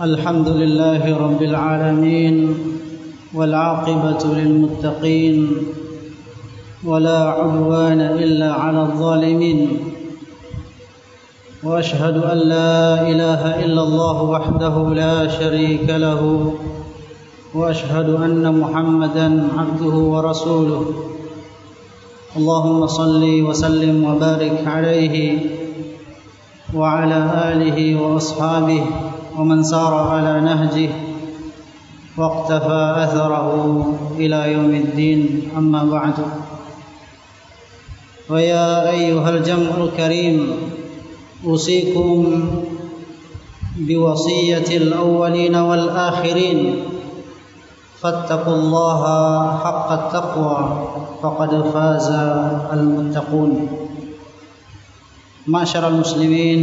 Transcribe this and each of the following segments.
الحمد لله رب العالمين والعاقبة للمتقين ولا عدوان إلا على الظالمين وأشهد أن لا إله إلا الله وحده لا شريك له وأشهد أن محمدا عبده ورسوله اللهم صل وسلم وبارك عليه وعلى آله وأصحابه ومن سار على نهجه واقتفى أثره إلى يوم الدين أما بعد ويا أيها الجمع الكريم أوصيكم بوصية الأولين والآخرين فاتقوا الله حق التقوى فقد فاز المتقون. Ma'syaral muslimin,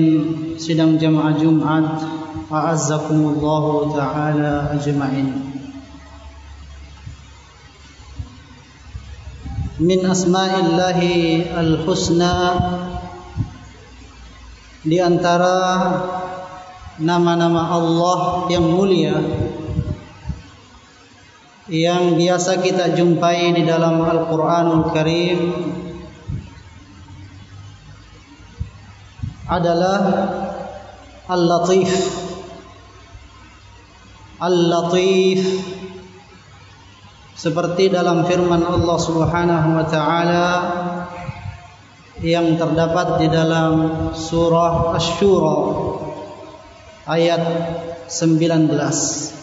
sidang jamaah Jumat, a'azzakumullahu ta'ala ajma'in. Min asma'illahi al-husna, di antara nama-nama Allah yang mulia yang biasa kita jumpai di dalam Al-Qur'anul Karim adalah Al-Latif. Al-Latif seperti dalam firman Allah Subhanahu wa taala yang terdapat di dalam surah Asy-Syura ayat 19.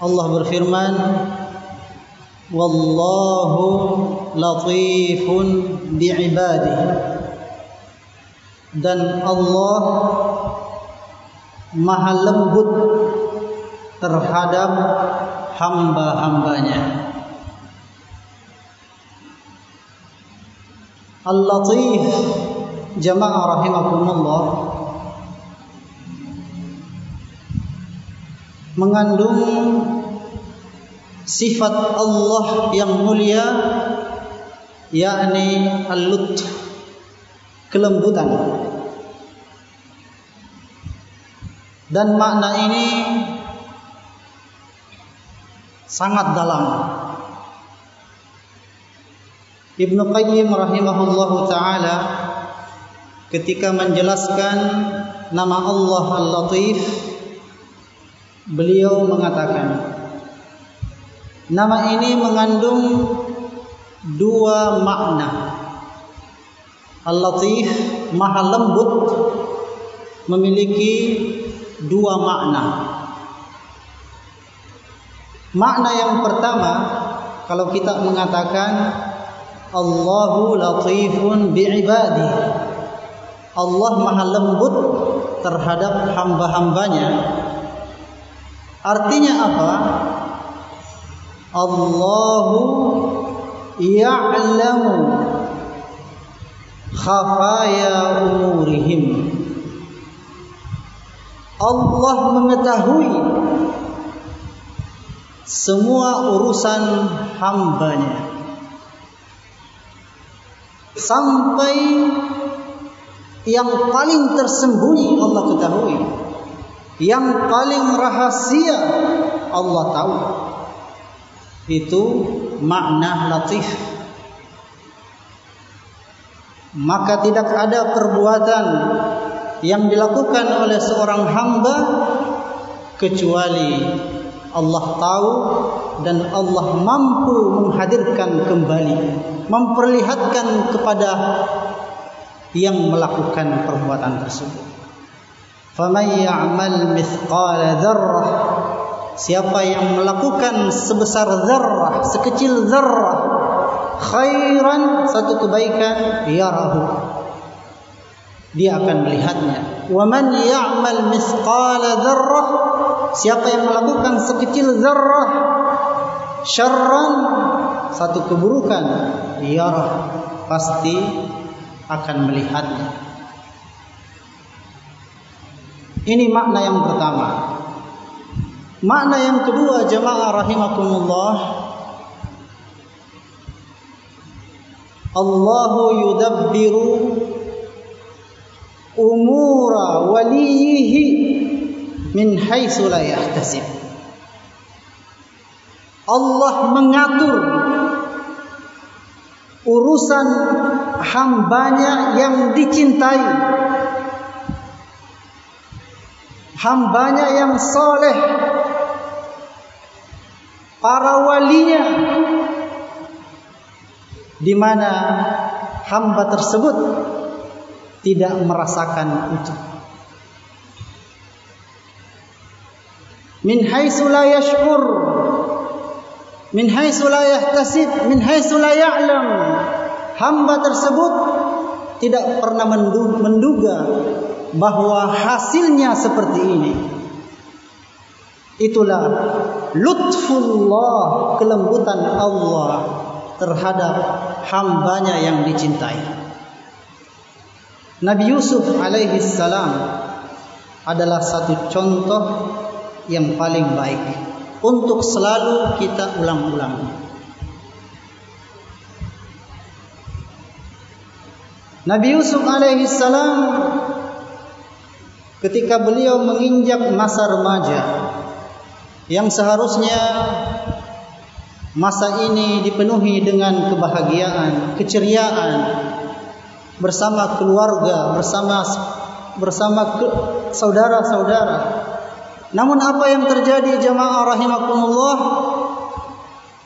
Allah berfirman, "Wallahu latifun bi'ibadihi." Dan Allah maha lembut terhadap hamba-hambanya. Al-Latif, jamaah rahimakumullah, mengandung sifat Allah yang mulia, yakni al-lutf, kelembutan. Dan makna ini sangat dalam. Ibnu Qayyim rahimahullahu ta'ala ketika menjelaskan nama Allah Al-Latif, beliau mengatakan nama ini mengandung dua makna. Al-Latif, maha lembut, memiliki dua makna. Makna yang pertama, kalau kita mengatakan Allahu latifun bi'ibadi, Allah maha lembut terhadap hamba-hambanya. Artinya apa? Allahu ya'lamu khafaya umurihim. Allah mengetahui semua urusan hambanya, sampai yang paling tersembunyi Allah ketahui, yang paling rahasia Allah tahu. Itu makna latif. Maka tidak ada perbuatan yang dilakukan oleh seorang hamba kecuali Allah tahu dan Allah mampu menghadirkan kembali, memperlihatkan kepada yang melakukan perbuatan tersebut. Faman ya'mal mithqala dzarrah, siapa yang melakukan sebesar dzarrah, sekecil dzarrah, khairan, satu kebaikan, yarahu, dia akan melihatnya. Wa man ya'mal mithqala dzarrah, siapa yang melakukan sekecil dzarrah, syarran, satu keburukan, yarah, pasti akan melihatnya. Ini makna yang pertama. Makna yang kedua, jamaah rahimakumullah, Allahu yudabbiru umura waliyihi min haitsu la yahtasib. Allah mengatur urusan hambanya yang dicintai, hambanya yang soleh, para walinya, di mana hamba tersebut tidak merasakan itu. Min haitsu la yash'ur, min haitsu la yahtasib, min haitsu la ya'lam. Hamba tersebut tidak pernah menduga bahwa hasilnya seperti ini. Itulah lutfullah, kelembutan Allah terhadap hambanya yang dicintai. Nabi Yusuf alaihi salam adalah satu contoh yang paling baik untuk selalu kita ulang-ulang. Nabi Yusuf alaihi salam ketika beliau menginjak masa remaja, yang seharusnya masa ini dipenuhi dengan kebahagiaan, keceriaan, bersama keluarga, bersama saudara-saudara. Namun apa yang terjadi jamaah rahimakumullah?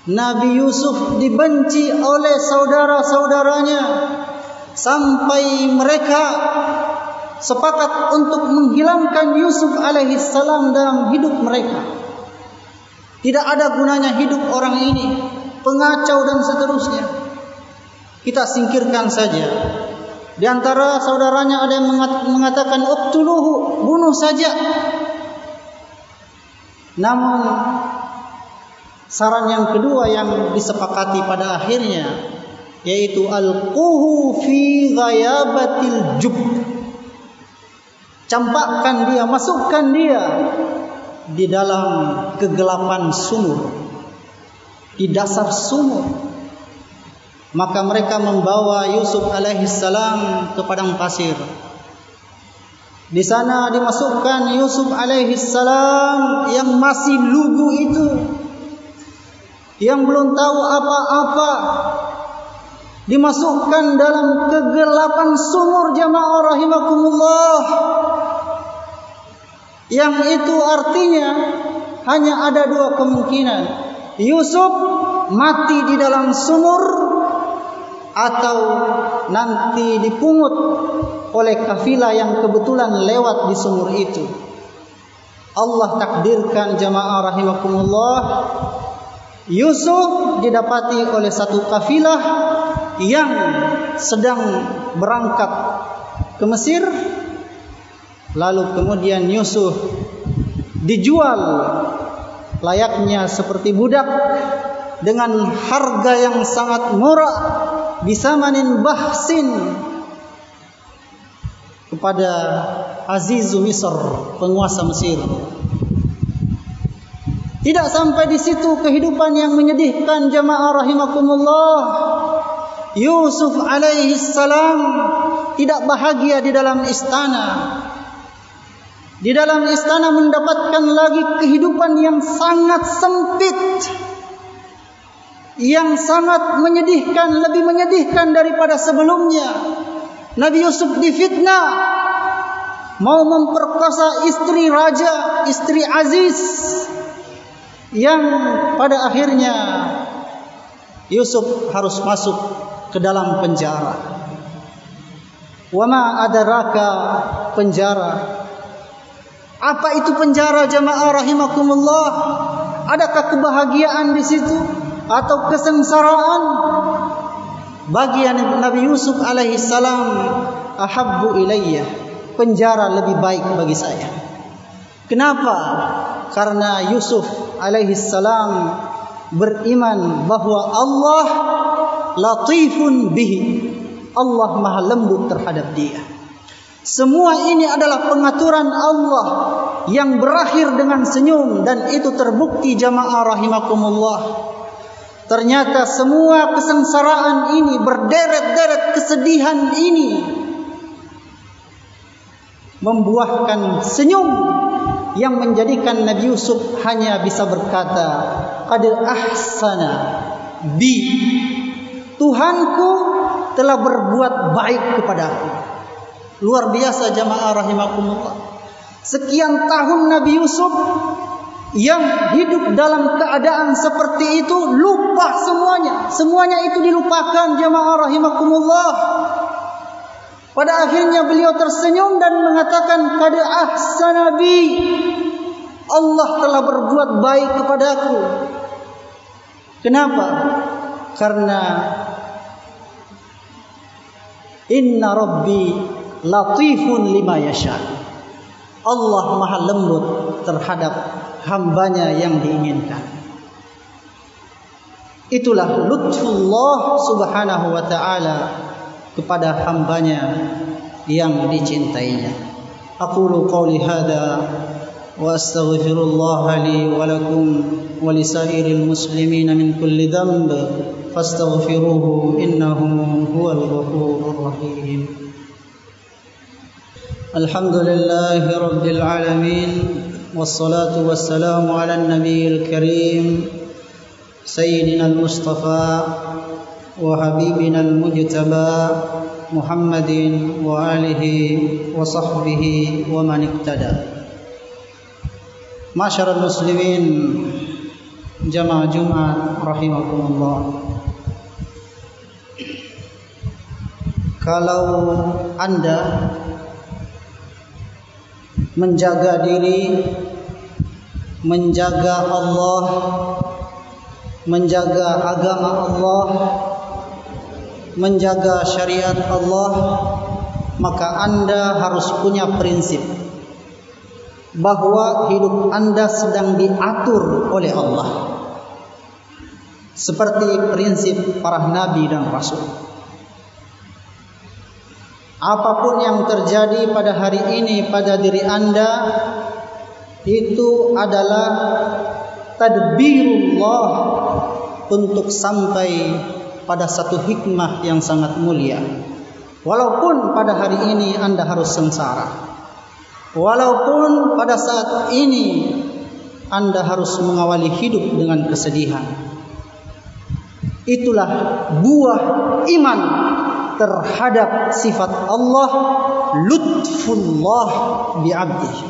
Nabi Yusuf dibenci oleh saudara-saudaranya sampai mereka sepakat untuk menghilangkan Yusuf alaihi salam dalam hidup mereka. Tidak ada gunanya hidup orang ini, pengacau dan seterusnya. Kita singkirkan saja. Di antara saudaranya ada yang mengatakan uqtuluhu, bunuh saja. Namun saran yang kedua yang disepakati pada akhirnya yaitu alquhu fi ghayabatil jub. Campakkan dia, masukkan dia di dalam kegelapan sumur, di dasar sumur. Maka mereka membawa Yusuf alaihissalam ke padang pasir. Di sana dimasukkan Yusuf alaihissalam yang masih lugu itu, yang belum tahu apa-apa, dimasukkan dalam kegelapan sumur jamaah rahimakumullah. Yang itu artinya hanya ada dua kemungkinan. Yusuf mati di dalam sumur atau nanti dipungut oleh kafilah yang kebetulan lewat di sumur itu. Allah takdirkan jamaah rahimakumullah, Yusuf didapati oleh satu kafilah yang sedang berangkat ke Mesir. Lalu kemudian Yusuf dijual layaknya seperti budak dengan harga yang sangat murah, bisamanin bahsin, kepada Azizu Misr, penguasa Mesir. Tidak sampai di situ kehidupan yang menyedihkan jamaah rahimakumullah. Yusuf alaihi salam tidak bahagia di dalam istana. Di dalam istana mendapatkan lagi kehidupan yang sangat sempit, yang sangat menyedihkan, lebih menyedihkan daripada sebelumnya. Nabi Yusuf difitnah, mau memperkosa istri raja, istri Aziz, yang pada akhirnya Yusuf harus masuk ke dalam penjara. Wa ma adraka, penjara. Apa itu penjara jamaah rahimakumullah? Adakah kebahagiaan di situ atau kesengsaraan? Bagi Nabi Yusuf alaihi salam, ahabbu ilayya, penjara lebih baik bagi saya. Kenapa? Karena Yusuf alaihi salam beriman bahwa Allah latifun bihi, Allah maha lembut terhadap dia. Semua ini adalah pengaturan Allah yang berakhir dengan senyum, dan itu terbukti jamaah rahimakumullah. Ternyata semua kesengsaraan ini, berderet-deret kesedihan ini membuahkan senyum yang menjadikan Nabi Yusuf hanya bisa berkata, qad ahsana bi, Tuhanku telah berbuat baik kepadaku. Luar biasa jamaah rahimakumullah. Sekian tahun Nabi Yusuf yang hidup dalam keadaan seperti itu, lupa semuanya itu dilupakan jamaah rahimakumullah. Pada akhirnya beliau tersenyum dan mengatakan, qad ahsana bi, Allah telah berbuat baik kepadaku. Kenapa? Karena inna rabbi latifun lima yasha, Allah maha lembut terhadap hambanya yang diinginkan. Itulah lutfullah subhanahu wa ta'ala kepada hambanya yang dicintainya. Aqulu qawli hadha wa astaghfirullah li wa lakum wa lisairil muslimina min kulli dhanb fastaghfiruhu innahu huwal ghafurur rahim. Alhamdulillahi rabbil alamin, wassalatu wassalamu ala nabiyil karim sayyidina al-mustafa wa habibina al-mujtaba Muhammadin wa alihi wa sahbihi wa man iqtada. Masyarul muslimin jamaah Jumat rahimakumullah. Kalau Anda menjaga diri, menjaga Allah, menjaga agama Allah, menjaga syariat Allah, maka Anda harus punya prinsip bahwa hidup Anda sedang diatur oleh Allah, seperti prinsip para nabi dan rasul. Apapun yang terjadi pada hari ini pada diri Anda, itu adalah tadbirullah untuk sampai pada satu hikmah yang sangat mulia. Walaupun pada hari ini Anda harus sengsara, walaupun pada saat ini Anda harus mengawali hidup dengan kesedihan, itulah buah iman terhadap sifat Allah, lutfullah bi'abdihi.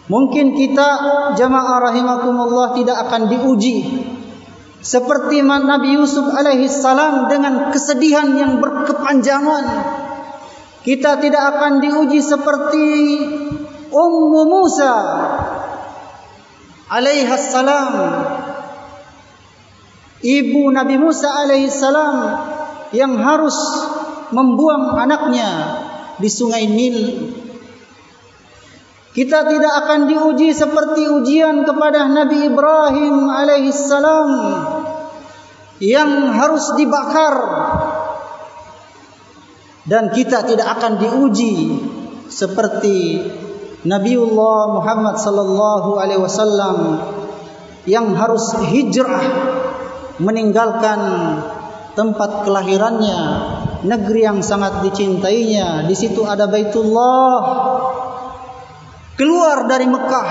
Mungkin kita jamaah rahimakumullah tidak akan diuji seperti Nabi Yusuf alaihi salam dengan kesedihan yang berkepanjangan. Kita tidak akan diuji seperti Ummu Musa alaihi salam, ibu Nabi Musa alaihi salam yang harus membuang anaknya di sungai Nil. Kita tidak akan diuji seperti ujian kepada Nabi Ibrahim alaihi salam yang harus dibakar, dan kita tidak akan diuji seperti Nabiullah Muhammad sallallahu alaihi wasallam yang harus hijrah meninggalkan tempat kelahirannya, negeri yang sangat dicintainya. Di situ ada Baitullah, keluar dari Mekah.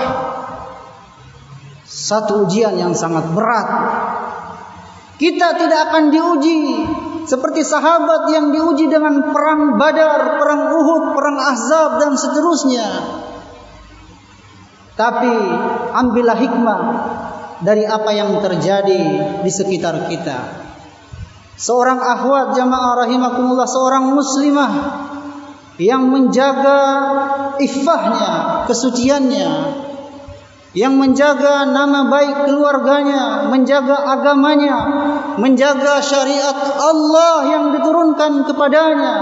Satu ujian yang sangat berat. Kita tidak akan diuji seperti sahabat yang diuji dengan perang Badar, perang Uhud, perang Ahzab dan seterusnya. Tapi ambillah hikmah dari apa yang terjadi di sekitar kita. Seorang akhwat jamaah rahimakumullah, seorang muslimah yang menjaga iffahnya, kesuciannya, yang menjaga nama baik keluarganya, menjaga agamanya, menjaga syariat Allah yang diturunkan kepadanya,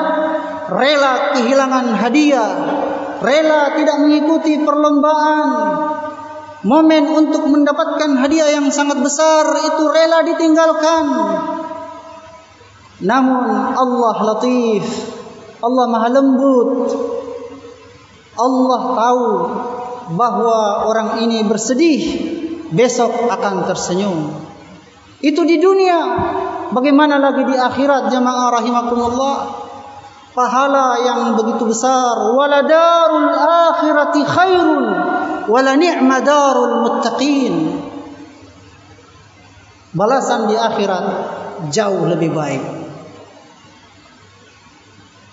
rela kehilangan hadiah, rela tidak mengikuti perlombaan. Momen untuk mendapatkan hadiah yang sangat besar itu rela ditinggalkan. Namun Allah latif, Allah maha lembut. Allah tahu bahwa orang ini bersedih, besok akan tersenyum. Itu di dunia. Bagaimana lagi di akhirat jamaah rahimakumullah? pahala yang begitu besar. Wala darul akhirati khairun wala ni'ma darul muttaqin. Balasan di akhirat jauh lebih baik.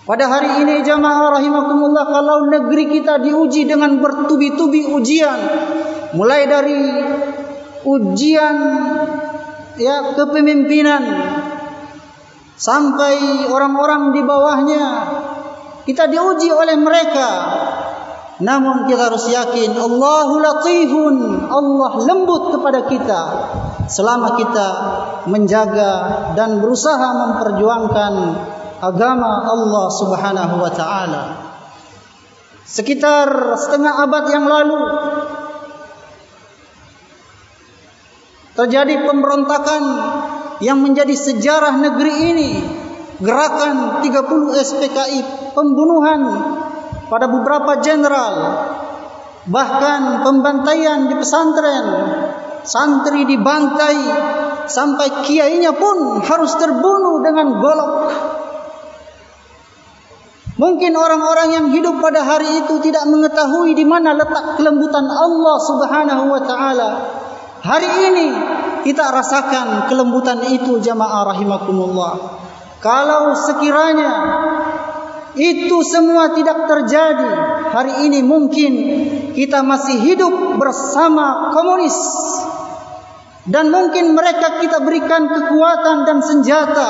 Pada hari ini jamaah rahimakumullah, kalau negeri kita diuji dengan bertubi-tubi ujian, mulai dari ujian kepemimpinan sampai orang-orang di bawahnya, kita diuji oleh mereka. Namun kita harus yakin Allahu latifun, Allah lembut kepada kita selama kita menjaga dan berusaha memperjuangkan agama Allah Subhanahu wa taala. Sekitar setengah abad yang lalu terjadi pemberontakan yang menjadi sejarah negeri ini. Gerakan 30 SPKI, pembunuhan pada beberapa jenderal, bahkan pembantaian di pesantren, santri dibantai, sampai kiainya pun harus terbunuh dengan golok. Mungkin orang-orang yang hidup pada hari itu tidak mengetahui di mana letak kelembutan Allah Subhanahu wa taala. Hari ini kita rasakan kelembutan itu jamaah rahimakumullah. Kalau sekiranya itu semua tidak terjadi, hari ini mungkin kita masih hidup bersama komunis. Dan mungkin mereka kita berikan kekuatan dan senjata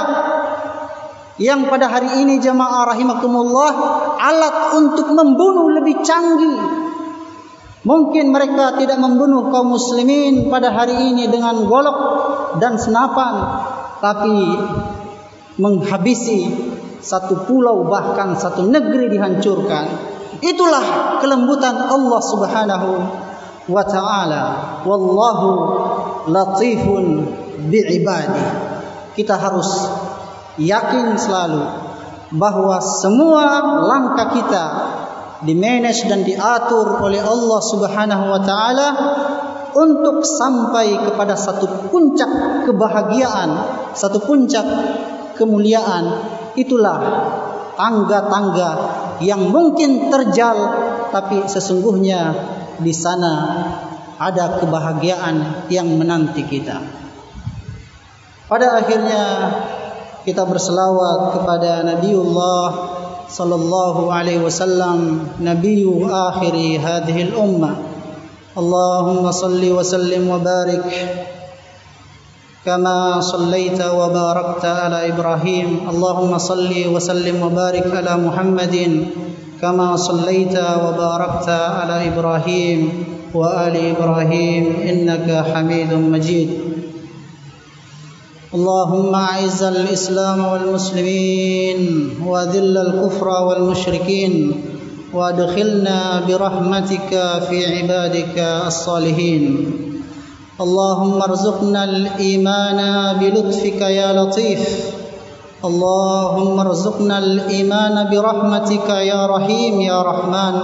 yang pada hari ini jamaah rahimakumullah alat untuk membunuh lebih canggih. Mungkin mereka tidak membunuh kaum muslimin pada hari ini dengan golok dan senapan, tapi menghabisi satu pulau, bahkan satu negeri dihancurkan. Itulah kelembutan Allah Subhanahu wa ta'ala. Wallahu latifun bi'ibadi. Kita harus yakin selalu bahwa semua langkah kita dimanage dan diatur oleh Allah Subhanahu wa taala untuk sampai kepada satu puncak kebahagiaan, satu puncak kemuliaan. Itulah tangga-tangga yang mungkin terjal, tapi sesungguhnya di sana ada kebahagiaan yang menanti kita. Pada akhirnya kita berselawat kepada Nabiullah sallallahu alaihi wasallam, nabiyyu akhiri hadhihi al-ummah. Allahumma salli wa sallim wa barik kama sallaita wa barakta ala Ibrahim. Allahumma salli wa sallim wa barik ala Muhammadin kama sallaita wa barakta ala Ibrahim wa ali Ibrahim innaka Hamidum Majid. اللهم أعز الإسلام والمسلمين وذل الكفر والمشركين وادخلنا برحمتك في عبادك الصالحين. اللهم ارزقنا الإيمان بلطفك يا لطيف. اللهم ارزقنا الإيمان برحمتك يا رحيم يا رحمن.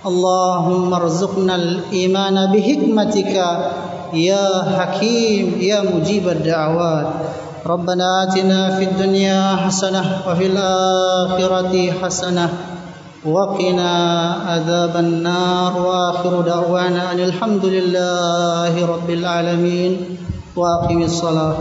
اللهم ارزقنا الإيمان بحكمتك يا حكيم يا مجيب الدعوات. ربنا آتنا في الدنيا حسنة وفي الآخرة حسنة وقنا عذاب النار. وآخر دعوانا أن الحمد لله رب العالمين وأقم الصلاة.